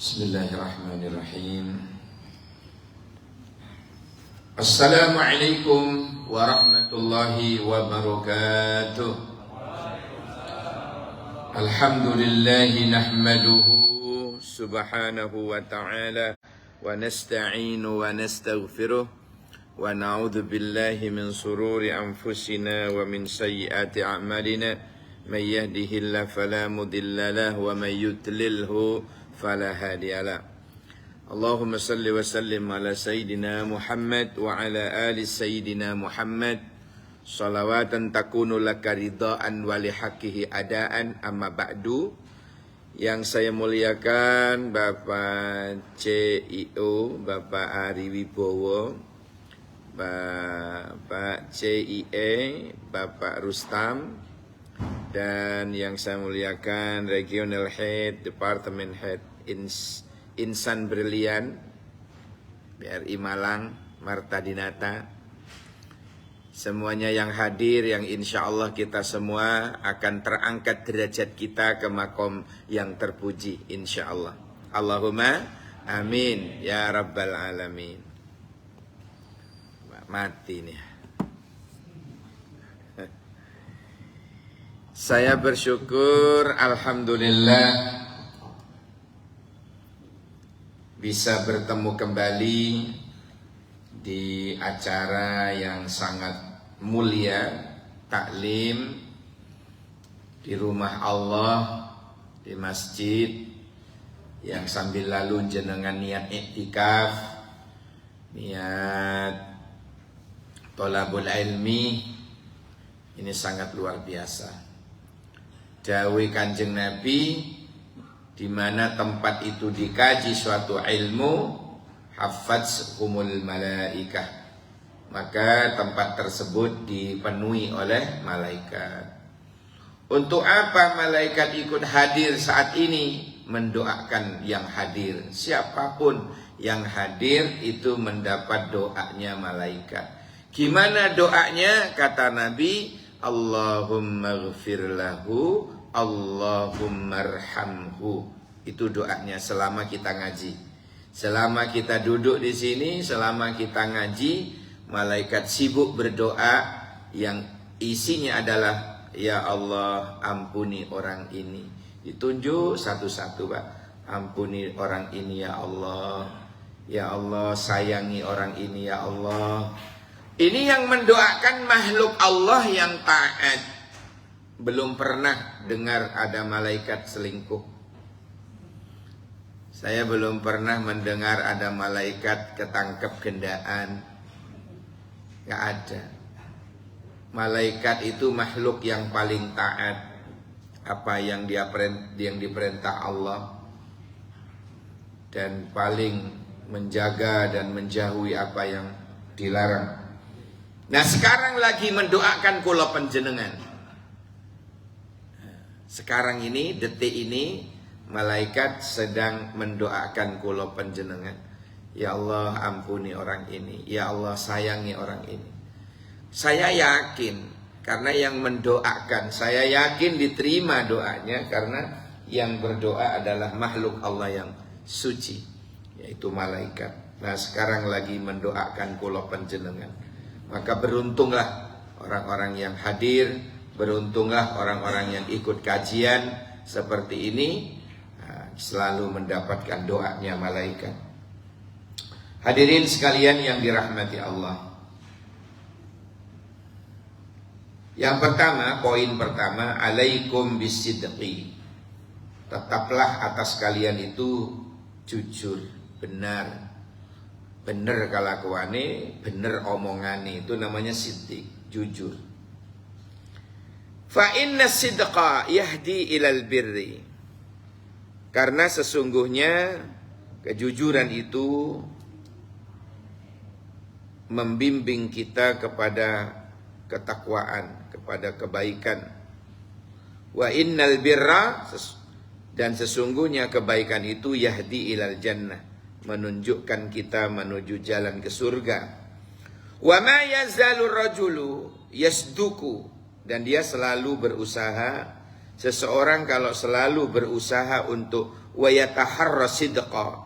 Bismillahirrahmanirrahim. Assalamualaikum warahmatullahi wabarakatuh. Alhamdulillahi nahmaduhu subhanahu wa ta'ala wa nasta'inu wa nastaghfiruh wa na'udzu billahi min sururi anfusina wa min sayyiati a'malina may yahdihillahu fala mudilla lahu wa may yudlilhu fala hadiyalah. Allahumma salli wa sallim ala sayyidina Muhammad wa ala ali sayyidina Muhammad salawatan takunu laka ridhaan wa lihaqqihi adaan, amma ba'du. Yang saya muliakan Bapak CIO, Bapak Ari Wibowo, Bapak CIE, Bapak Rustam, dan yang saya muliakan Regional Head, Department Head Insan Brilian BRI Malang, Marta Dinata, semuanya yang hadir, yang insya Allah kita semua akan terangkat derajat kita ke makom yang terpuji insya Allah. Allahumma amin ya rabbal alamin. Mati nih. Saya bersyukur, alhamdulillah, bisa bertemu kembali di acara yang sangat mulia, taklim di rumah Allah, di masjid, yang sambil lalu jenengan niat iktikaf, niat thalabul ilmi, ini sangat luar biasa. Dawuh Kanjeng Nabi, di mana tempat itu dikaji suatu ilmu, hafadzhumul malaikah, maka tempat tersebut dipenuhi oleh malaikat. Untuk apa malaikat ikut hadir saat ini? Mendoakan yang hadir. Siapapun yang hadir itu mendapat doanya malaikat. Gimana doanya? Kata Nabi, Allahumma ghfir lahu, Allahumma arhamhu. Itu doanya selama kita ngaji. Selama kita duduk di sini, selama kita ngaji, malaikat sibuk berdoa yang isinya adalah, ya Allah ampuni orang ini. Ditunjuk satu-satu, Pak. Ampuni orang ini ya Allah. Ya Allah sayangi orang ini ya Allah. Ini yang mendoakan makhluk Allah yang taat. Belum pernah dengar ada malaikat selingkuh. Saya belum pernah mendengar ada malaikat ketangkep gendaan. Gak ada. Malaikat itu makhluk yang paling taat. Apa yang diperintah Allah, dan paling menjaga dan menjauhi apa yang dilarang. Nah sekarang lagi mendoakan kula panjenengan. Sekarang ini, detik ini, malaikat sedang mendoakan kula panjenengan. Ya Allah ampuni orang ini, ya Allah sayangi orang ini. Saya yakin, karena yang mendoakan, saya yakin diterima doanya, karena yang berdoa adalah makhluk Allah yang suci, yaitu malaikat. Nah sekarang lagi mendoakan kula panjenengan. Maka beruntunglah orang-orang yang hadir, beruntunglah orang-orang yang ikut kajian seperti ini, selalu mendapatkan doanya malaikat. Hadirin sekalian yang dirahmati Allah. Yang pertama, poin pertama, alaikum bisidqi. Tetaplah atas kalian itu jujur, benar. Bener kelakuane, bener omongane, itu namanya siddiq, jujur. Fa inna sidqa yahdi ilal birri. Karena sesungguhnya kejujuran itu membimbing kita kepada ketakwaan, kepada kebaikan. Wa innal birra, dan sesungguhnya kebaikan itu yahdi ilal jannah, menunjukkan kita menuju jalan ke surga. Wa ma yazalur rajulu yasduku, dan dia selalu berusaha. Seseorang kalau selalu berusaha untuk wa yataharra sidqa,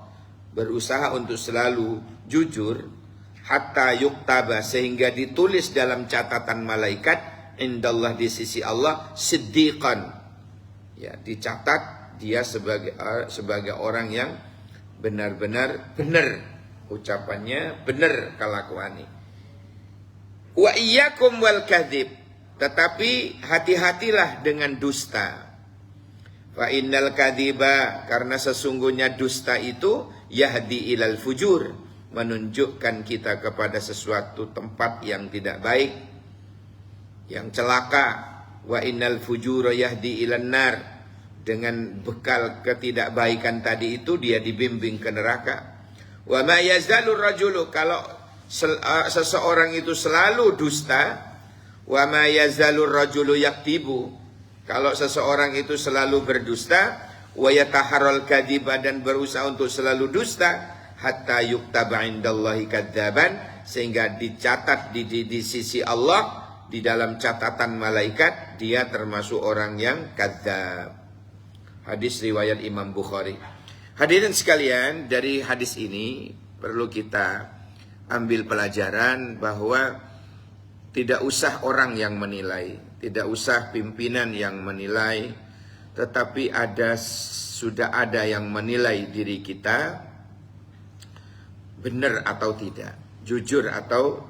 berusaha untuk selalu jujur, hatta yuktaba, sehingga ditulis dalam catatan malaikat, indallah, di sisi Allah, siddiqan, ya, dicatat dia sebagai orang yang benar-benar benar ucapannya, benar kelakuannya. Wa iyyakum wal kadhib, tetapi hati-hatilah dengan dusta. Fa innal kadhiba, karena sesungguhnya dusta itu yahdi ilal fujur, menunjukkan kita kepada sesuatu tempat yang tidak baik, yang celaka. Wa innal fujura yahdi ilan nar, dengan bekal ketidakbaikan tadi itu dia dibimbing ke neraka. Wa ma yazalur rajulu, kalau seseorang itu selalu dusta. Wa ma yazalur rajulu yaktibu, kalau seseorang itu selalu berdusta. Wa yataharral kadhiba, dan berusaha untuk selalu dusta. Hatta yuktaba indallahi kadzaban, sehingga dicatat di sisi Allah, di dalam catatan malaikat, dia termasuk orang yang kadzab. Hadis riwayat Imam Bukhari. Hadirin sekalian, dari hadis ini perlu kita ambil pelajaran bahwa tidak usah orang yang menilai, tidak usah pimpinan yang menilai, tetapi sudah ada yang menilai diri kita benar atau tidak, jujur atau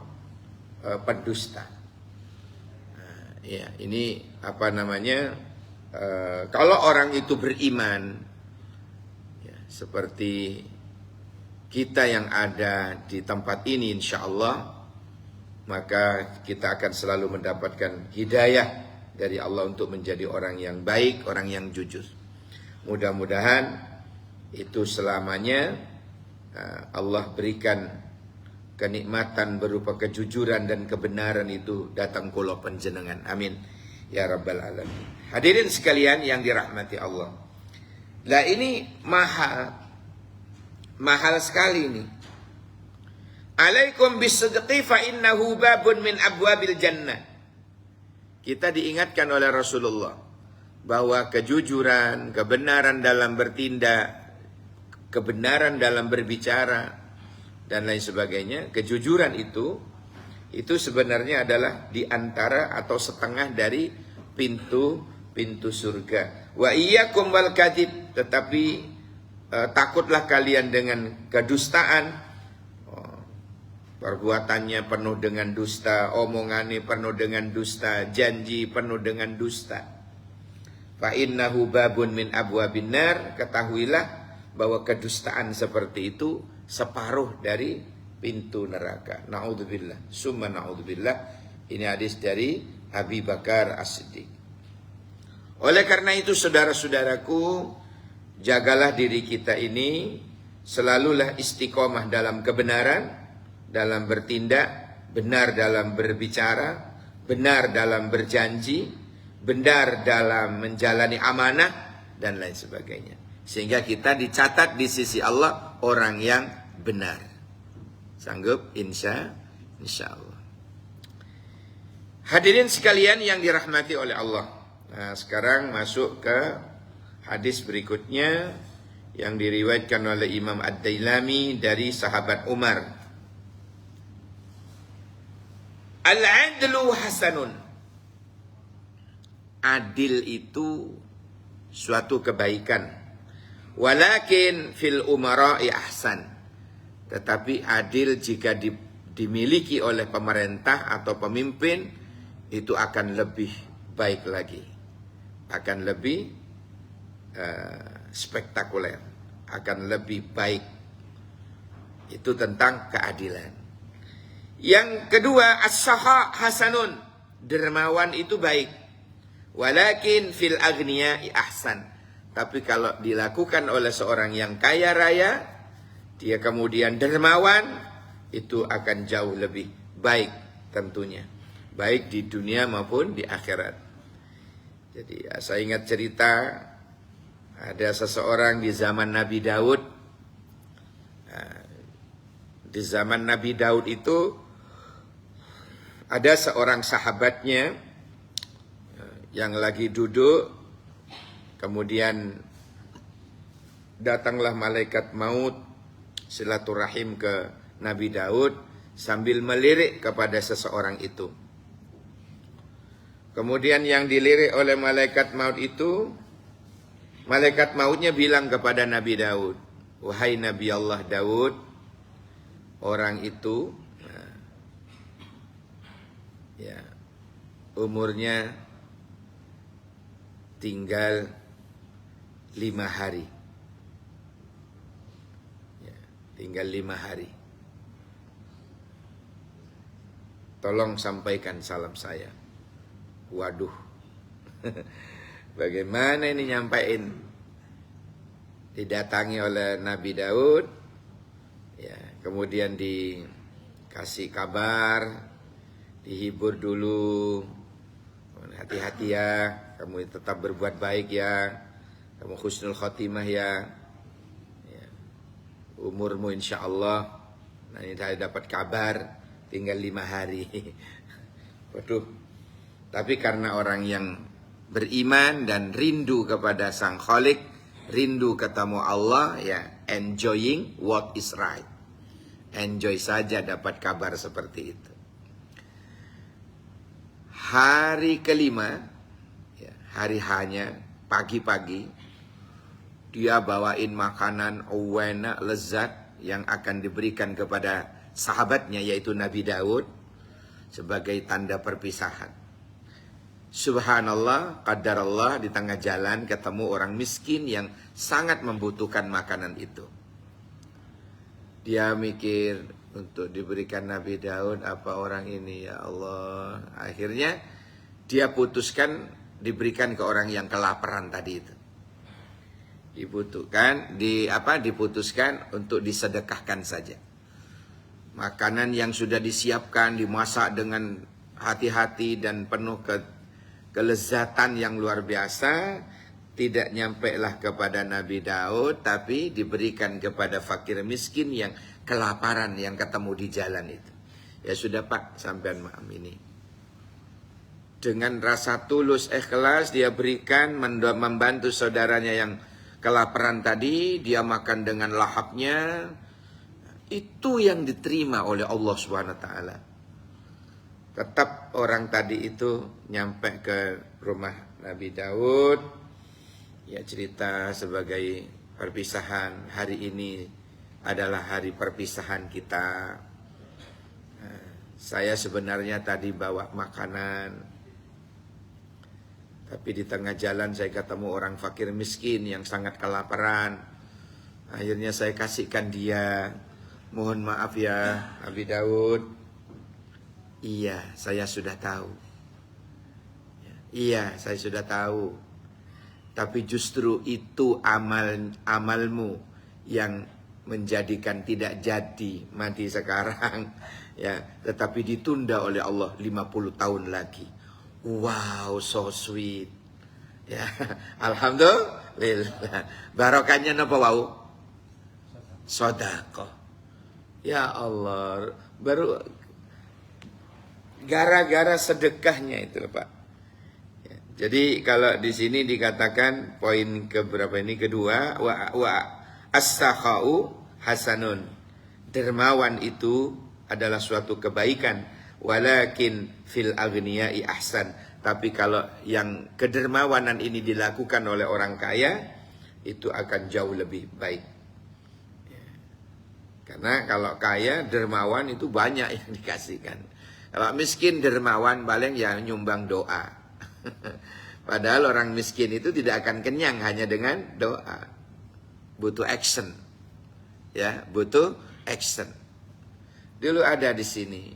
pendusta. Ya, ini apa namanya? Kalau orang itu beriman, ya, seperti kita yang ada di tempat ini, insya Allah, maka kita akan selalu mendapatkan hidayah dari Allah untuk menjadi orang yang baik, orang yang jujur. Mudah-mudahan itu selamanya Allah berikan kenikmatan berupa kejujuran dan kebenaran itu datang kula panjenengan. Amin ya rabbal alamin. Hadirin sekalian yang dirahmati Allah. Lah ini mahal sekali ini. Alaikum bisidqi fa innahu babun min abwabil jannah. Kita diingatkan oleh Rasulullah bahwa kejujuran, kebenaran dalam bertindak, kebenaran dalam berbicara dan lain sebagainya, kejujuran itu sebenarnya adalah di antara atau setengah dari pintu surga. Wa iyyakum wal kadhib, tetapi takutlah kalian dengan kedustaan. Perbuatannya penuh dengan dusta, omongannya penuh dengan dusta, janji penuh dengan dusta. Fa innahu babun min abwabin nar, ketahuilah bahwa kedustaan seperti itu separuh dari pintu neraka. Naudzubillah, summa naudzubillah. Ini hadis dari Abi Bakar As-Siddiq. Oleh karena itu saudara-saudaraku, jagalah diri kita ini, selalulah istiqomah dalam kebenaran, dalam bertindak, benar dalam berbicara, benar dalam berjanji, benar dalam menjalani amanah, dan lain sebagainya. Sehingga kita dicatat di sisi Allah orang yang benar. Sanggup? Insya Allah. Hadirin sekalian yang dirahmati oleh Allah. Nah, sekarang masuk ke hadis berikutnya yang diriwayatkan oleh Imam Ad-Dailami dari sahabat Umar. Al-adlu hasanun. Adil itu suatu kebaikan. Walakin fil umara'i ahsan. Tetapi adil jika dimiliki oleh pemerintah atau pemimpin, itu akan lebih baik lagi. Akan lebih spektakuler. Akan lebih baik. Itu tentang keadilan. Yang kedua, as-saha hasanun. Dermawan itu baik. Walakin fil agniya'i ahsan. Tapi kalau dilakukan oleh seorang yang kaya raya, dia kemudian dermawan, itu akan jauh lebih baik tentunya. Baik di dunia maupun di akhirat. Jadi saya ingat cerita, ada seseorang di zaman Nabi Daud. Di zaman Nabi Daud itu ada seorang sahabatnya yang lagi duduk, kemudian datanglah malaikat maut silaturahim ke Nabi Daud sambil melirik kepada seseorang itu. Kemudian yang dilirik oleh malaikat maut itu, malaikat mautnya bilang kepada Nabi Daud, "Wahai Nabi Allah Daud, orang itu umurnya tinggal 5 hari. Tinggal 5 hari. Tolong sampaikan salam saya." Waduh. Bagaimana ini nyampain? Didatangi oleh Nabi Daud, kemudian dikasih kabar, dihibur dulu. Hati-hati ya, kamu tetap berbuat baik ya, kamu husnul khotimah ya. Umurmu insya Allah, nah ini saya dapat kabar tinggal 5 hari. Waduh. Tapi karena orang yang beriman dan rindu kepada Sang Khalik, rindu ketemu Allah, enjoying what is right. Enjoy saja dapat kabar seperti itu. Hari kelima, hari hanya pagi-pagi, dia bawain makanan enak, lezat yang akan diberikan kepada sahabatnya yaitu Nabi Daud sebagai tanda perpisahan. Subhanallah, qadarallah, di tengah jalan ketemu orang miskin yang sangat membutuhkan makanan itu. Dia mikir untuk diberikan Nabi Daud apa orang ini ya Allah. Akhirnya dia putuskan diberikan ke orang yang kelaparan tadi itu. Diputuskan untuk disedekahkan saja. Makanan yang sudah disiapkan, dimasak dengan hati-hati dan penuh kelezatan yang luar biasa, tidak nyampelah kepada Nabi Daud, tapi diberikan kepada fakir miskin yang kelaparan yang ketemu di jalan itu. Ya sudah Pak, sampean maaf ini. Dengan rasa tulus ikhlas dia berikan, membantu saudaranya yang kelaparan tadi, dia makan dengan lahapnya. Itu yang diterima oleh Allah SWT. Tetap orang tadi itu nyampe ke rumah Nabi Daud. Ya cerita sebagai perpisahan. Hari ini adalah hari perpisahan kita. Saya sebenarnya tadi bawa makanan. Tapi di tengah jalan saya ketemu orang fakir miskin yang sangat kelaparan. Akhirnya saya kasihkan dia. Mohon maaf ya Nabi Daud. Iya, saya sudah tahu. Iya, saya sudah tahu. Tapi justru itu amalmu yang menjadikan tidak jadi mati sekarang. Tetapi ditunda oleh Allah 50 tahun lagi. Wow, so sweet. Alhamdulillah. Barokahnya napa wau? Sedekah. Ya Allah, baru gara-gara sedekahnya itu Pak. Jadi kalau di sini dikatakan poin keberapa ini, kedua, wa as-sakha'u hasanun. Dermawan itu adalah suatu kebaikan, walakin fil aghniyai ahsan. Tapi kalau yang kedermawanan ini dilakukan oleh orang kaya, itu akan jauh lebih baik. Karena kalau kaya, dermawan itu banyak yang dikasihkan. Kalau miskin, dermawan paling ya nyumbang doa. Padahal orang miskin itu tidak akan kenyang hanya dengan doa. Butuh action. Butuh action. Dulu ada di sini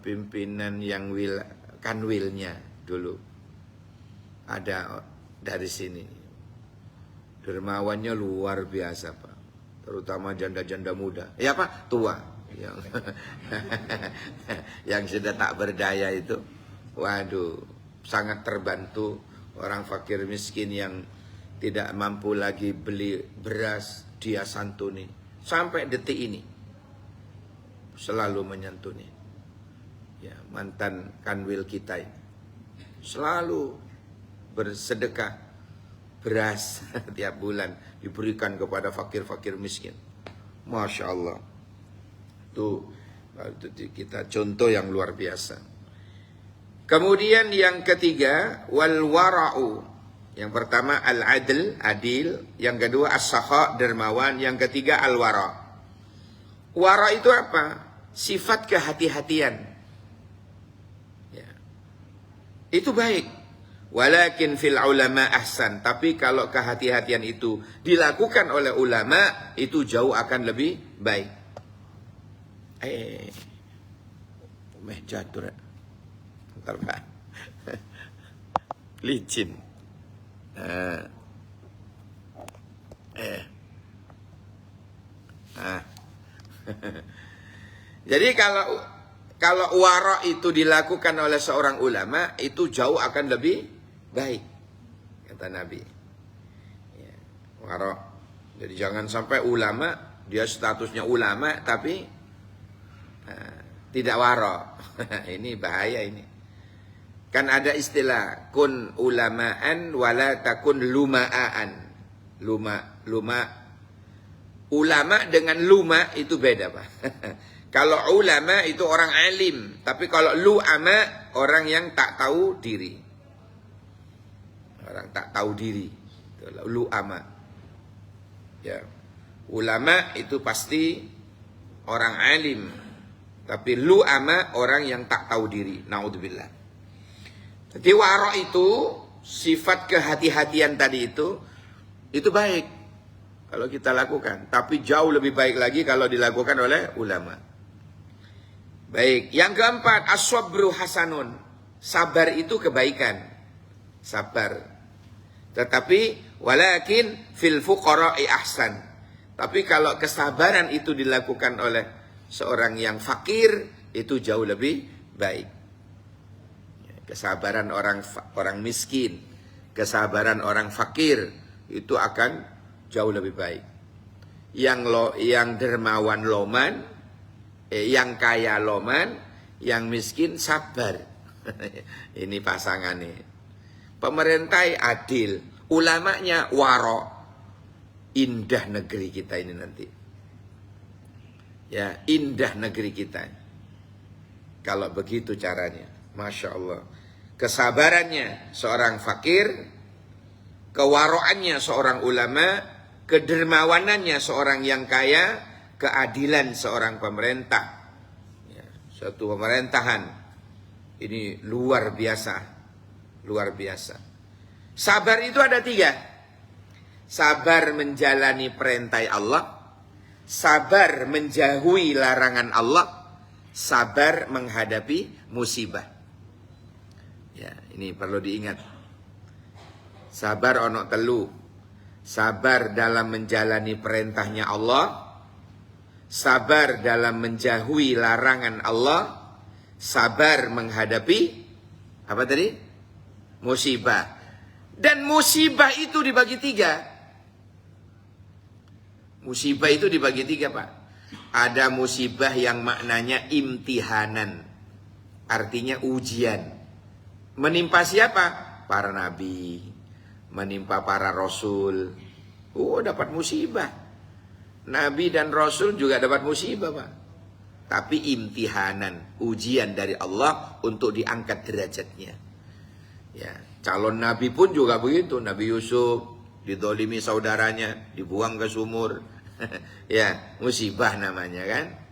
pimpinan yang kanwilnya dulu. Ada dari sini. Dermawannya luar biasa Pak. Terutama janda-janda muda. Ya Pak, tua. Yang sudah tak berdaya itu. Waduh, sangat terbantu orang fakir miskin yang tidak mampu lagi beli beras, dia santuni. Sampai detik ini. Selalu menyantuni. Mantan kanwil kita ini. Selalu bersedekah. beras tiap bulan diberikan kepada fakir-fakir miskin. Masya Allah. Itu kita contoh yang luar biasa. Kemudian yang ketiga, wal wara'u. Yang pertama al-adl, adil. Yang kedua as-sakha, dermawan. Yang ketiga al-wara'. Wara' itu apa? Sifat kehati-hatian. Ya. Itu baik. Walakin fil ulama ahsan. Tapi kalau kehati-hatian itu dilakukan oleh ulama, itu jauh akan lebih baik. Jatuh. Bentar Pak. Licin. Jadi kalau wara itu dilakukan oleh seorang ulama, itu jauh akan lebih baik, kata Nabi. Ya, wara. Jadi jangan sampai ulama, dia statusnya ulama tapi tidak wara. Ini bahaya ini. Kan ada istilah kun ulamaan wala takun luma'aan. Ulama dengan luma itu beda, Pak. Kalau ulama itu orang alim, tapi kalau lu'ama orang yang tak tahu diri. Orang tak tahu diri. Lu'ama. Ya. Ulama itu pasti orang alim, tapi lu'ama orang yang tak tahu diri. Naudzubillah. Jadi wara' itu sifat kehati-hatian tadi itu baik kalau kita lakukan, tapi jauh lebih baik lagi kalau dilakukan oleh ulama. Baik, yang keempat as-sabru hasanun. Sabar itu kebaikan. Sabar. Tetapi walakin fil fuqara'i ahsan. Tapi kalau kesabaran itu dilakukan oleh seorang yang fakir, itu jauh lebih baik. Kesabaran orang miskin, kesabaran orang fakir itu akan jauh lebih baik. Yang dermawan loman, yang kaya loman, yang miskin sabar. Ini pasangannya. Pemerintah adil, ulamanya waro. Indah negeri kita ini nanti. Ya, indah negeri kita. Kalau begitu caranya, Masya Allah. Kesabarannya seorang fakir, kewaroannya seorang ulama, kedermawanannya seorang yang kaya, keadilan seorang pemerintah. Ya, suatu pemerintahan ini luar biasa, luar biasa. Sabar itu ada 3. Sabar menjalani perintah Allah, sabar menjauhi larangan Allah, sabar menghadapi musibah. Ya, ini perlu diingat. Sabar ono telu. Sabar dalam menjalani perintahnya Allah, sabar dalam menjauhi larangan Allah, sabar menghadapi apa tadi? Musibah. Dan musibah itu dibagi 3. Musibah itu dibagi 3, Pak. Ada musibah yang maknanya imtihanan. Artinya ujian. Menimpa siapa? Para nabi. Menimpa para rasul. Oh, dapat musibah. Nabi dan rasul juga dapat musibah, Pak. Tapi imtihanan. Ujian dari Allah untuk diangkat derajatnya. Ya, calon nabi pun juga begitu. Nabi Yusuf didolimi saudaranya, dibuang ke sumur. Ya, musibah namanya kan.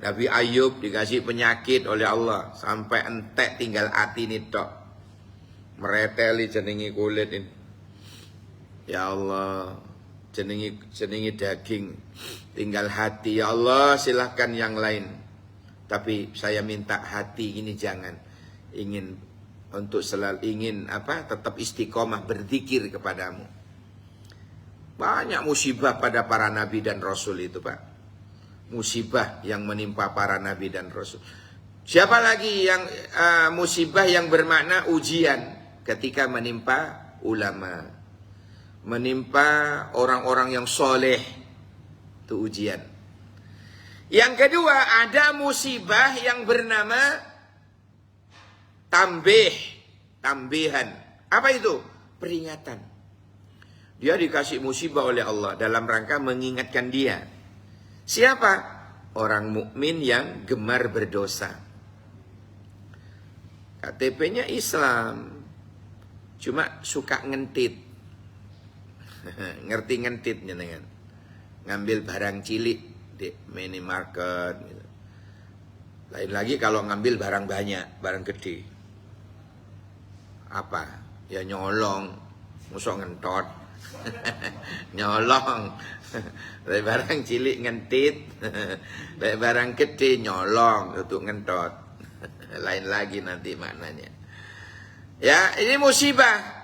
Nabi Ayub dikasih penyakit oleh Allah sampai entek tinggal hati ini tok. Mereteli jenengi kulit ini. Ya Allah, jenengi daging, tinggal hati. Ya Allah, silahkan yang lain. Tapi saya minta hati ini jangan. Ingin tetap istiqomah berzikir kepadamu. Banyak musibah pada para nabi dan rasul itu, Pak. Musibah yang menimpa para nabi dan rasul. Siapa lagi yang musibah yang bermakna ujian ketika menimpa ulama, menimpa orang-orang yang soleh, itu ujian. Yang kedua, ada musibah yang bernama tambihan. Apa itu? Peringatan. Dia dikasih musibah oleh Allah dalam rangka mengingatkan dia. Siapa? Orang mukmin yang gemar berdosa. KTP-nya Islam, cuma suka ngentit. Ngerti ngentit jenengan? Ngambil barang cilik di minimarket gitu. Lain lagi kalau ngambil barang banyak, barang gede. Apa? Ya nyolong, musuh ngentot. Nyolong. Dari barang cilik ngentit, dari barang gede nyolong untuk ngentot. Lain lagi nanti maknanya. Ya, ini musibah.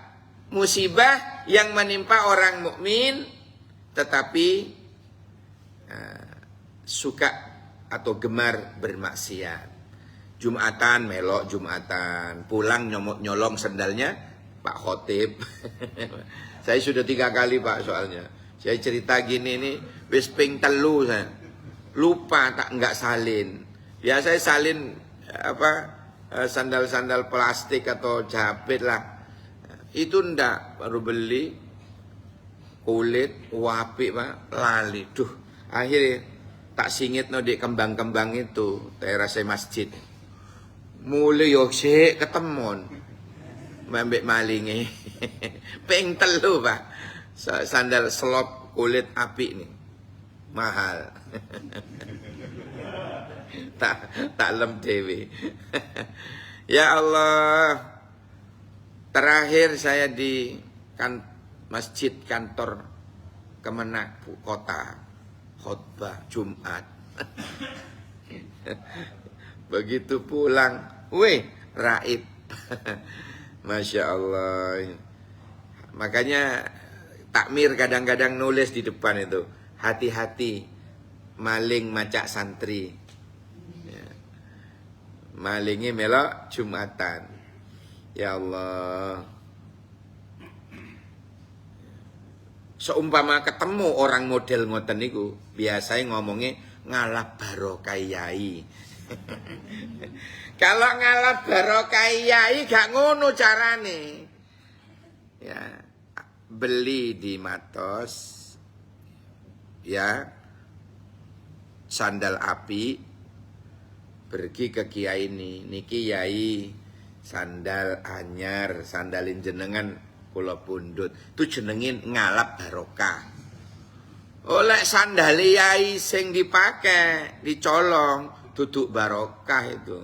Musibah yang menimpa orang mukmin tetapi suka atau gemar bermaksiat. Jumatan melok Jumatan, pulang nyolong sendalnya Pak Khotib. Saya sudah 3 kali Pak soalnya. Saya cerita gini nih, wis ping telu saya. Lupa enggak salin. Biasa saya salin sandal-sandal plastik atau jabit lah. Itu ndak, baru beli kulit wapi Pak, lali. Duh, akhirnya tak singit no di kembang-kembang itu teras masjid. Mulai yo sik ketemon. Mbek malinge. Ping telu Pak. Sandal selop kulit api nih. Mahal. tak lem dewe. Ya Allah. Terakhir saya di masjid kantor Kemenak kota khutbah Jumat. Begitu pulang, raib. Masya Allah. Makanya takmir kadang-kadang nulis di depan itu, hati-hati maling macak santri. Ya. Malingnya melok Jumatan. Ya Allah. Seumpama ketemu orang model ngoten niku, biasanya ngomongnya ngalap barokah yai. Kalau ngalap barokah yai gak ngono carane. Ya, beli di Matos ya sandal api, pergi ke kiai niki yai sandal anyar, sandalin jenengan kula pundut. Itu jenengin ngalap barokah. Oleh sandal yai sing dipakai, dicolong, duduk barokah itu.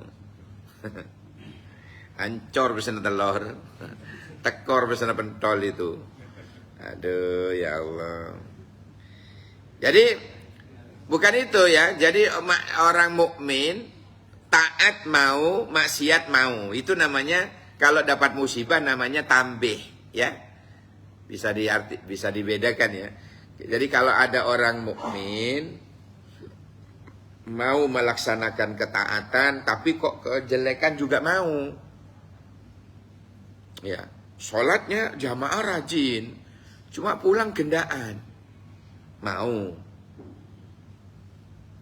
Hancur pesen telur. Tekor pesen pentol itu. Aduh ya Allah. Jadi bukan itu ya. Jadi orang mukmin taat mau, maksiat mau. Itu namanya kalau dapat musibah namanya tambih, ya. Bisa dibedakan ya. Jadi kalau ada orang mukmin mau melaksanakan ketaatan tapi kok kejelekan juga mau. Ya, sholatnya jamaah rajin. Cuma pulang gendaan. Mau.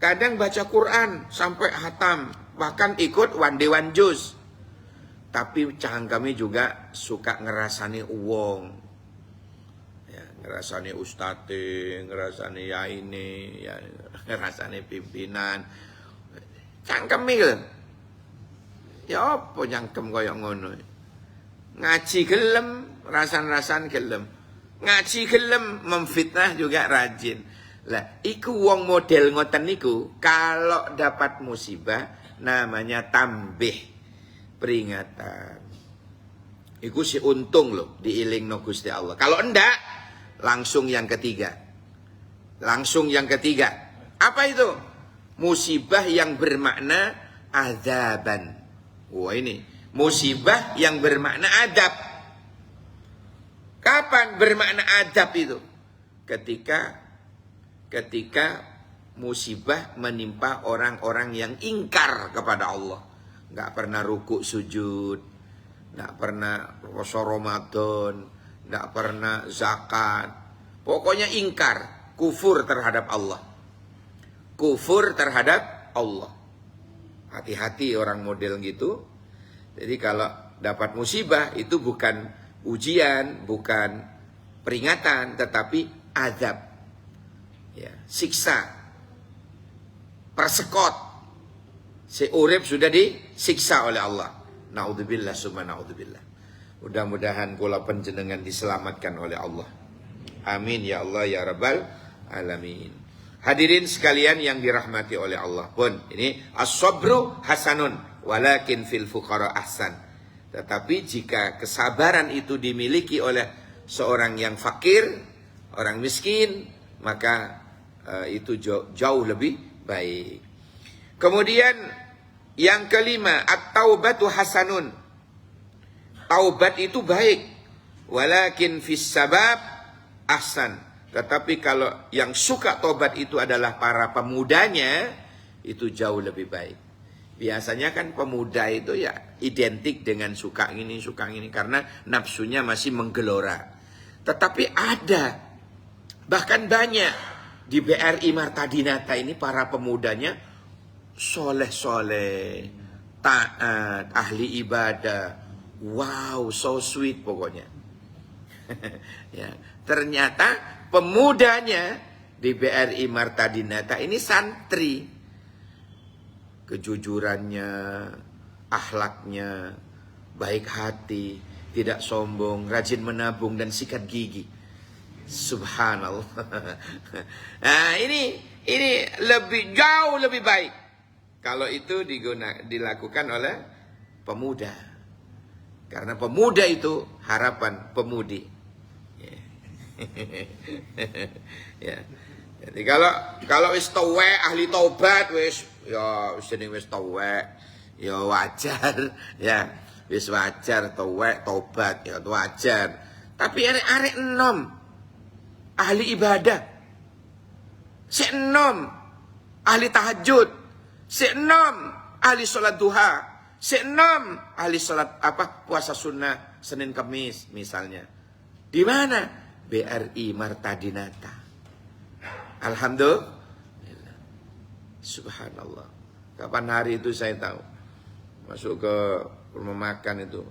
Kadang baca Quran sampai hatam, bahkan ikut one day one juz. Tapi kami juga suka ngerasani uwong. Ya, ngerasani ustadz, ngerasani ya ini, ya, ngerasani pimpinan. Cangkemi lho. Ya apa nyangkem kaya ngono. Ngaji gelem, rasan-rasan gelem. Ngaji gelem, memfitnah juga rajin. Lah, iku wong model ngoten niku kalau dapat musibah namanya tambih peringatan. Iku si untung loh diilingno Gusti Allah. Kalau enggak langsung yang ketiga. Langsung yang ketiga. Apa itu? Musibah yang bermakna azaban. Wah ini musibah yang bermakna adab. Kapan bermakna adab itu? Ketika musibah menimpa orang-orang yang ingkar kepada Allah. Nggak pernah rukuk sujud, nggak pernah puasa Ramadan, nggak pernah zakat. Pokoknya ingkar, kufur terhadap Allah. Kufur terhadap Allah. Hati-hati orang model gitu. Jadi kalau dapat musibah itu bukan ujian, bukan peringatan, tetapi azab. Ya, siksa. Persekot. Si urip sudah disiksa oleh Allah. Naudzubillah summa naudzubillah. Mudah-mudahan kula panjenengan diselamatkan oleh Allah. Amin ya Allah ya Rabbal alamin. Hadirin sekalian yang dirahmati oleh Allah pun, ini as-sabru hasanun walakin fil fuqara ahsan. Tetapi jika kesabaran itu dimiliki oleh seorang yang fakir, orang miskin, maka itu jauh lebih baik. Kemudian yang kelima, at-taubatu hasanun. Taubat itu baik, walakin fis sabab ahsan. Tetapi kalau yang suka taubat itu adalah para pemudanya, itu jauh lebih baik. Biasanya kan pemuda itu ya identik dengan suka ini karena nafsunya masih menggelora. Tetapi ada, bahkan banyak di BRI Marta Dinata ini para pemudanya soleh-soleh, taat, ahli ibadah. Wow, so sweet pokoknya. Ya, ternyata pemudanya di BRI Marta Dinata ini santri. Kejujurannya, akhlaknya, baik hati, tidak sombong, rajin menabung dan sikat gigi. Subhanallah. Nah, ini jauh lebih baik kalau itu dilakukan oleh pemuda. Karena pemuda itu harapan pemudi. Ya. Jadi kalau wis tuwek ahli taubat wis tuwek ya wajar ya. Wis wajar tuwek taubat ya wajar. Tapi arek enom ahli ibadah. Sik enom ahli tahajud. Sik enom ahli salat duha. Seenam ahli salat puasa sunnah Senin Kamis misalnya. Di mana? BRI Marta Dinata. Alhamdulillah. Subhanallah. Kapan hari itu saya tahu. Masuk ke rumah makan itu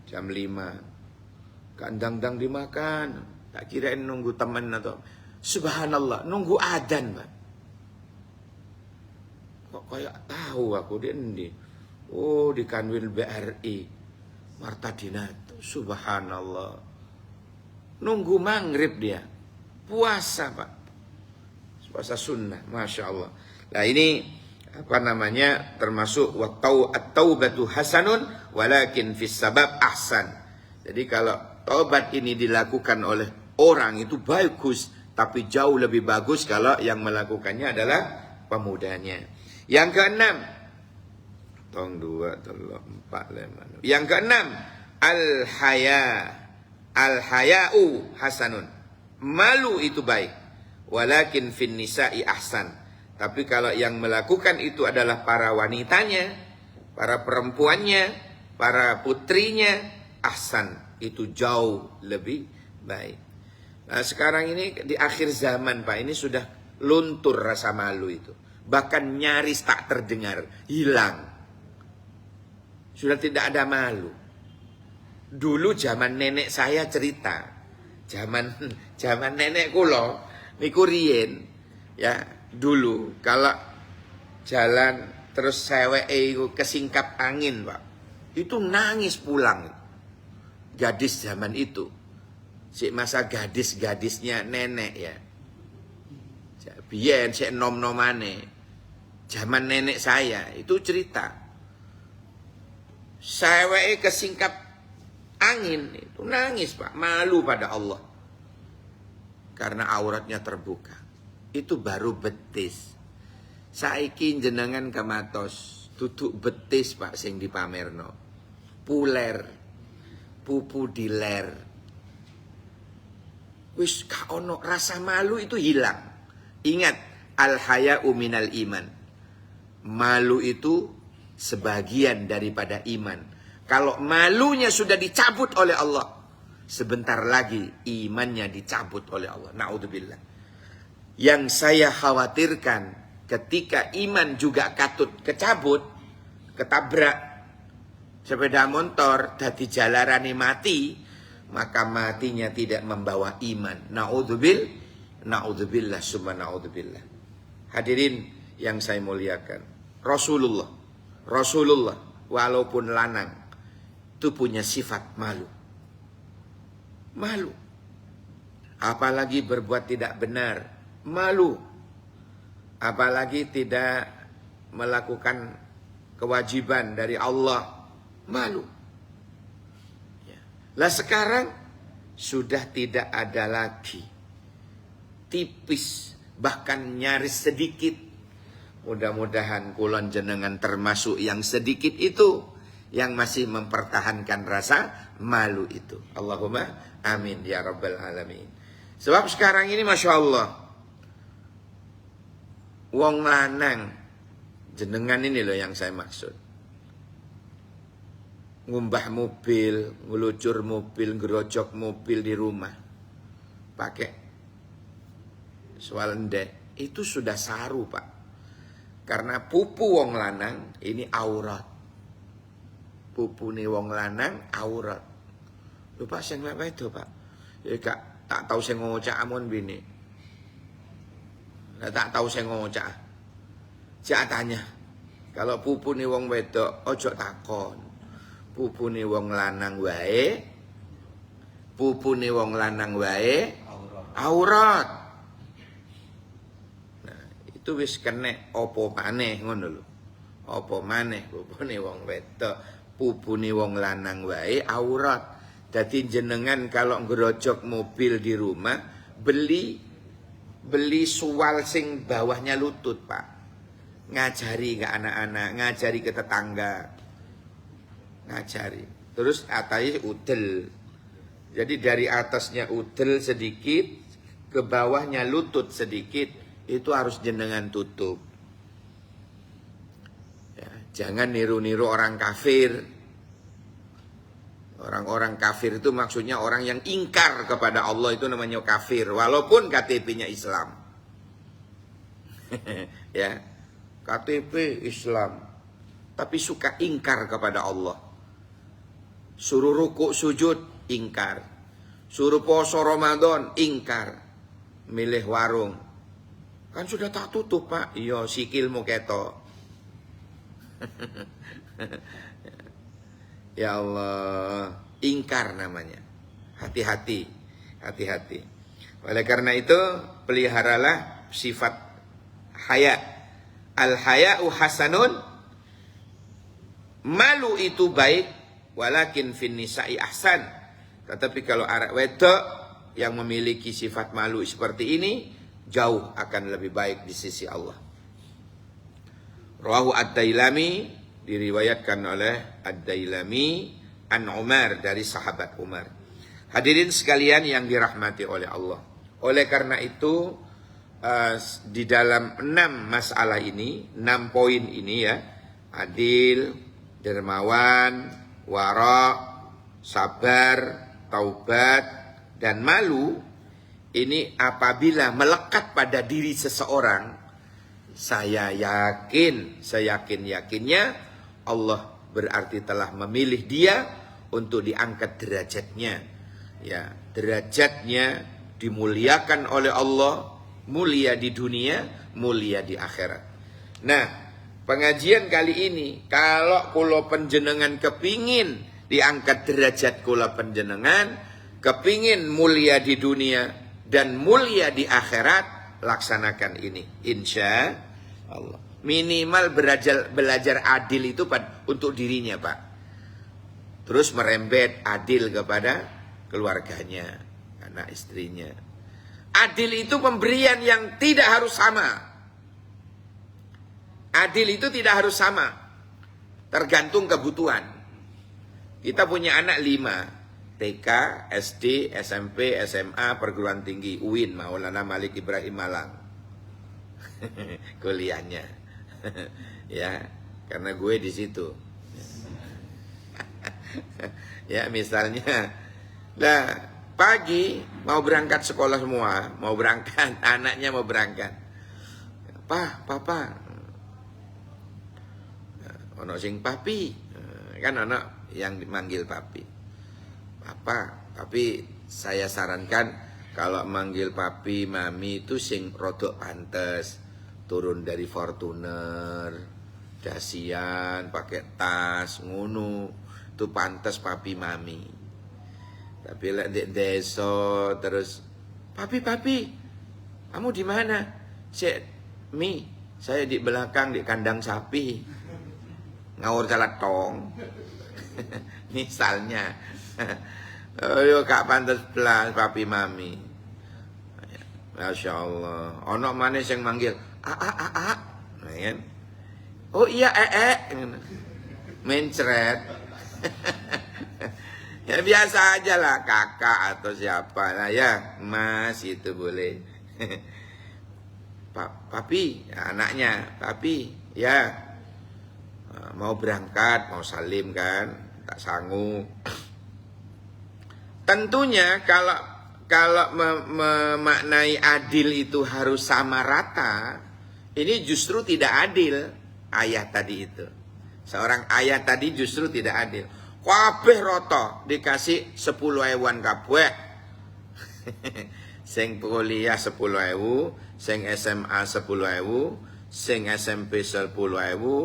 jam 5. Kandang-dang dimakan. Tak kirain nunggu teman atau. Subhanallah, nunggu adzan, Pak. Kok kayak tahu aku di endi. Oh, di Kanwil BRI Marta Dinata. Subhanallah. Nunggu maghrib dia. Puasa, Pak. Puasa sunnah. Masya Allah. Nah ini termasuk at-taubatu hasanun walakin fis sabab ahsan. Jadi kalau taubat ini dilakukan oleh orang itu bagus. Tapi jauh lebih bagus kalau yang melakukannya adalah pemudanya. Yang keenam. Yang keenam, al-haya'u hasanun. Malu itu baik. Walakin fin nisa'i ahsan. Tapi kalau yang melakukan itu adalah para wanitanya, para perempuannya, para putrinya, ahsan. Itu jauh lebih baik. Nah sekarang ini di akhir zaman Pak, ini sudah luntur rasa malu itu. Bahkan nyaris tak terdengar, hilang. Sudah tidak ada malu. Dulu zaman nenek saya cerita. Zaman nenek kula niku riyen ya, dulu kalau jalan terus seweke iku kesingkap angin, Pak. Itu nangis pulang. Gadis zaman itu. Si masa gadis-gadisnya nenek ya. Biyen sik nom-nomane. Zaman nenek saya itu cerita. Seweke kesingkap angin itu nangis, Pak, malu pada Allah karena auratnya terbuka. Itu baru betis. Saiki jenengan kematos duduk betis, Pak, sing dipamerno. Puler, pupu diler. Wis gak ono, rasa malu itu hilang. Ingat, al-haya'u minal iman. Malu itu sebagian daripada iman. Kalau malunya sudah dicabut oleh Allah, sebentar lagi imannya dicabut oleh Allah. Naudzubillah. Yang saya khawatirkan ketika iman juga katut kecabut, ketabrak sepeda motor dadi jalarane mati, maka matinya tidak membawa iman. Na'udzubillah summa na'udzubillah. Hadirin yang saya muliakan, Rasulullah walaupun lanang itu punya sifat malu. Apalagi berbuat tidak benar, malu. Apalagi tidak melakukan kewajiban dari Allah, malu. Lah sekarang sudah tidak ada lagi. Tipis, bahkan nyaris sedikit. Mudah-mudahan kulon jenengan termasuk yang sedikit itu, yang masih mempertahankan rasa malu itu. Allahumma amin ya rabbal alamin. Sebab sekarang ini Masya Allah, wong lanang, jenengan ini loh yang saya maksud, ngumbah mobil, ngelucur mobil, ngerojok mobil di rumah, pakai swalendek, itu sudah saru Pak. Karena pupu wong lanang ini aurat. Pupu nih wong lanang aurat. Lho Pak, sing apa itu Pak? Ya Kak, tak tahu sing ngocak amun bini. Nah, tak tahu sing ngocak. Jak tanya. Kalau pupu nih wong wedok, ojo takon. Pupu nih wong lanang wae. Pupu nih wong lanang wae aurat. Itu wis kene opo maneh ngono lho. Apa maneh pupune wong wedok, pupune wong lanang wae aurat. Dadi jenengan kalau ngerojok mobil di rumah, beli suwal sing bawahnya lutut, Pak. Ngajari ke anak-anak, ngajari ke tetangga. Ngajari. Terus atasnya udel. Jadi dari atasnya udel sedikit, ke bawahnya lutut sedikit. Itu harus jenengan tutup. Ya, jangan niru-niru orang kafir. Orang-orang kafir itu maksudnya orang yang ingkar kepada Allah, itu namanya kafir. Walaupun KTP-nya Islam. Ya, KTP Islam. Tapi suka ingkar kepada Allah. Suruh rukuk sujud, ingkar. Suruh poso Ramadan, ingkar. Milih warung. Kan sudah tak tutup Pak. Iya sikilmu ketok. Ya Allah, ingkar namanya. Hati-hati. Hati-hati. Oleh karena itu, peliharalah sifat haya. Al-haya'u hasanun. Malu itu baik, walakin fin nisa'i ahsan. Tetapi kalau arek wedok yang memiliki sifat malu seperti ini, jauh akan lebih baik di sisi Allah. Rawahu Ad-Dailami, diriwayatkan oleh Ad-Dailami an Umar, dari sahabat Umar. Hadirin sekalian yang dirahmati oleh Allah. Oleh karena itu di dalam 6 masalah ini, 6 poin ini ya, adil, dermawan, wara, sabar, taubat, dan malu. Ini apabila melekat pada diri seseorang, saya yakin-yakinnya Allah berarti telah memilih dia untuk diangkat derajatnya. Ya, derajatnya dimuliakan oleh Allah, mulia di dunia, mulia di akhirat. Nah, pengajian kali ini, kalau kula panjenengan kepingin diangkat derajat kula panjenengan, kepingin mulia di dunia dan mulia di akhirat, laksanakan ini, insya Allah. Minimal belajar adil itu untuk dirinya Pak. Terus merembet adil kepada keluarganya, anak istrinya. Adil itu pemberian yang tidak harus sama. Adil itu tidak harus sama, tergantung kebutuhan. Kita punya anak 5. TK, SD, SMP, SMA, perguruan tinggi, UIN, Maulana Malik Ibrahim Malang. Kuliahnya. Ya, karena gue di situ. Ya, misalnya, nah, pagi mau berangkat sekolah semua, mau berangkat, anaknya mau berangkat. Papa. Ono sing papi. Kan ono yang dimanggil papi. Papa, Tapi saya sarankan kalau manggil papi, mami itu sing rodok pantes. Turun dari Fortuner, dasian, pakai tas, ngono. Itu pantes papi, mami. Tapi lek di desa terus, papi, kamu di mana? Mi, saya di belakang di kandang sapi. Ngawur calatong. Misalnya. Oh, kak pantes belas papi mami. Masya Allah. Ono manis yang manggil a. Nah, kan? Oh iya mencret. Ya biasa aja lah kakak atau siapa. Nah ya mas itu boleh. Papi anaknya. Papi ya mau berangkat mau salim kan. Tak sanggup. Tentunya kalau memaknai adil itu harus sama rata, ini justru tidak adil ayah tadi itu. Seorang ayah tadi justru tidak adil. Kabeh roto dikasih 10.000-an kabeh. Sing kuliah 10.000, sing SMA 10.000, sing SMP 10.000,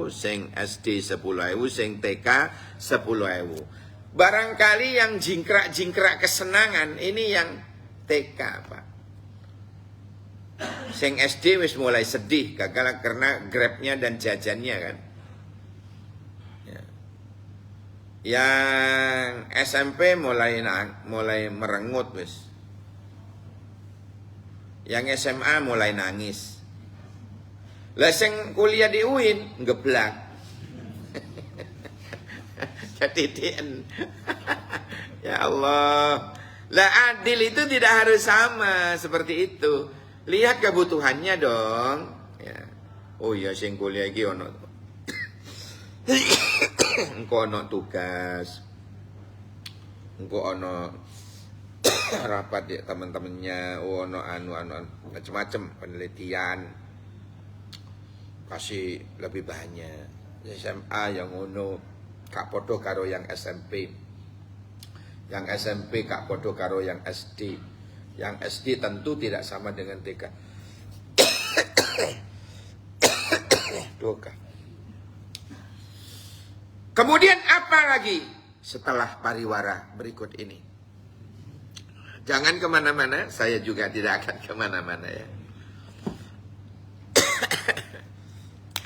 sing SD 10.000, sing TK 10.000. Barangkali yang jingkrak-jingkrak kesenangan ini yang TK, Pak. Sing SD wis mulai sedih gagal karena grabnya dan jajannya kan. Ya. Yang SMP mulai merengut wis. Yang SMA mulai nangis. Lah sing kuliah di UIN ngeblak. Jadi ya Allah. Lah adil itu tidak harus sama seperti itu. Lihat kebutuhannya dong. Ya. Oh iya sing kuliah iki ono. Engko ono tugas. Engko ono rapat ya teman-temannya, ono anu macam-macam penelitian. Kasih lebih banyak. SMA yang ono kak podo karo yang SMP. Yang SMP kak podo karo yang SD. Yang SD tentu tidak sama dengan TK. Kemudian apa lagi setelah pariwara berikut ini? Jangan kemana-mana, saya juga tidak akan kemana-mana ya.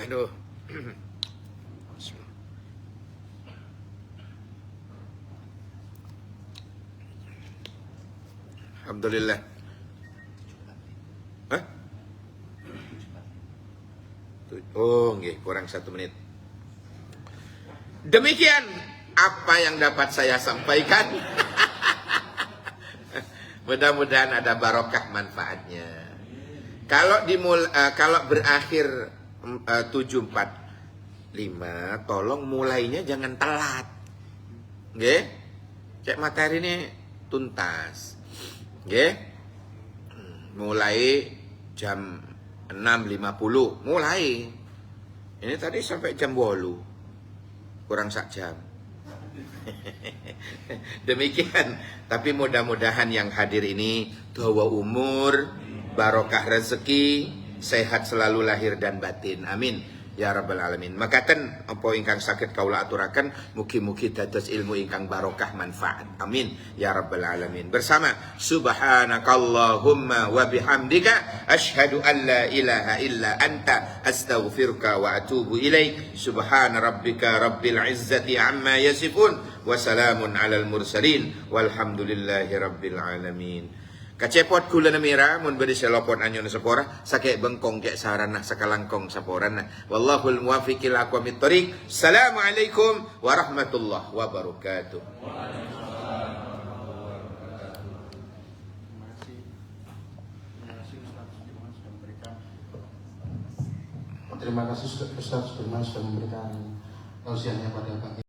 Aduh. Alhamdulillah. Hah? Oh, nggih, kurang 1 menit. Demikian apa yang dapat saya sampaikan. Mudah-mudahan ada barokah manfaatnya. Kalau berakhir 7.45, tolong mulainya jangan telat. Nggih? Cek materi ini tuntas. Nggih. Mulai jam 6.50 mulai. Ini tadi sampai jam 8. Kurang sak jam. Demikian. Tapi mudah-mudahan yang hadir ini dawa umur, barokah rezeki, sehat selalu lahir dan batin. Amin. Ya Rabbal Alamin. Makaten apa ingkang sakit kaula aturaken, mugi-mugi dados ilmu ingkang barokah manfaat. Amin. Ya Rabbal Alamin. Bersama subhanakallahumma wa bihamdika asyhadu an la ilaha illa anta astaghfiruka wa atubu ilaik. Subhana rabbika rabbil izzati amma yasifun wa salamun alal mursalin walhamdulillahi rabbil alamin. Kacepot kula namira mun beri selopon anyon sepora sakek bengkong kek sarana sakalangkong saporana. Wallahul muwaffiq ila aqwamit thoriq. Assalamualaikum warahmatullahi wabarakatuh. Terima kasih Ustaz Firman sudah memberikan tausiahnya pada pagi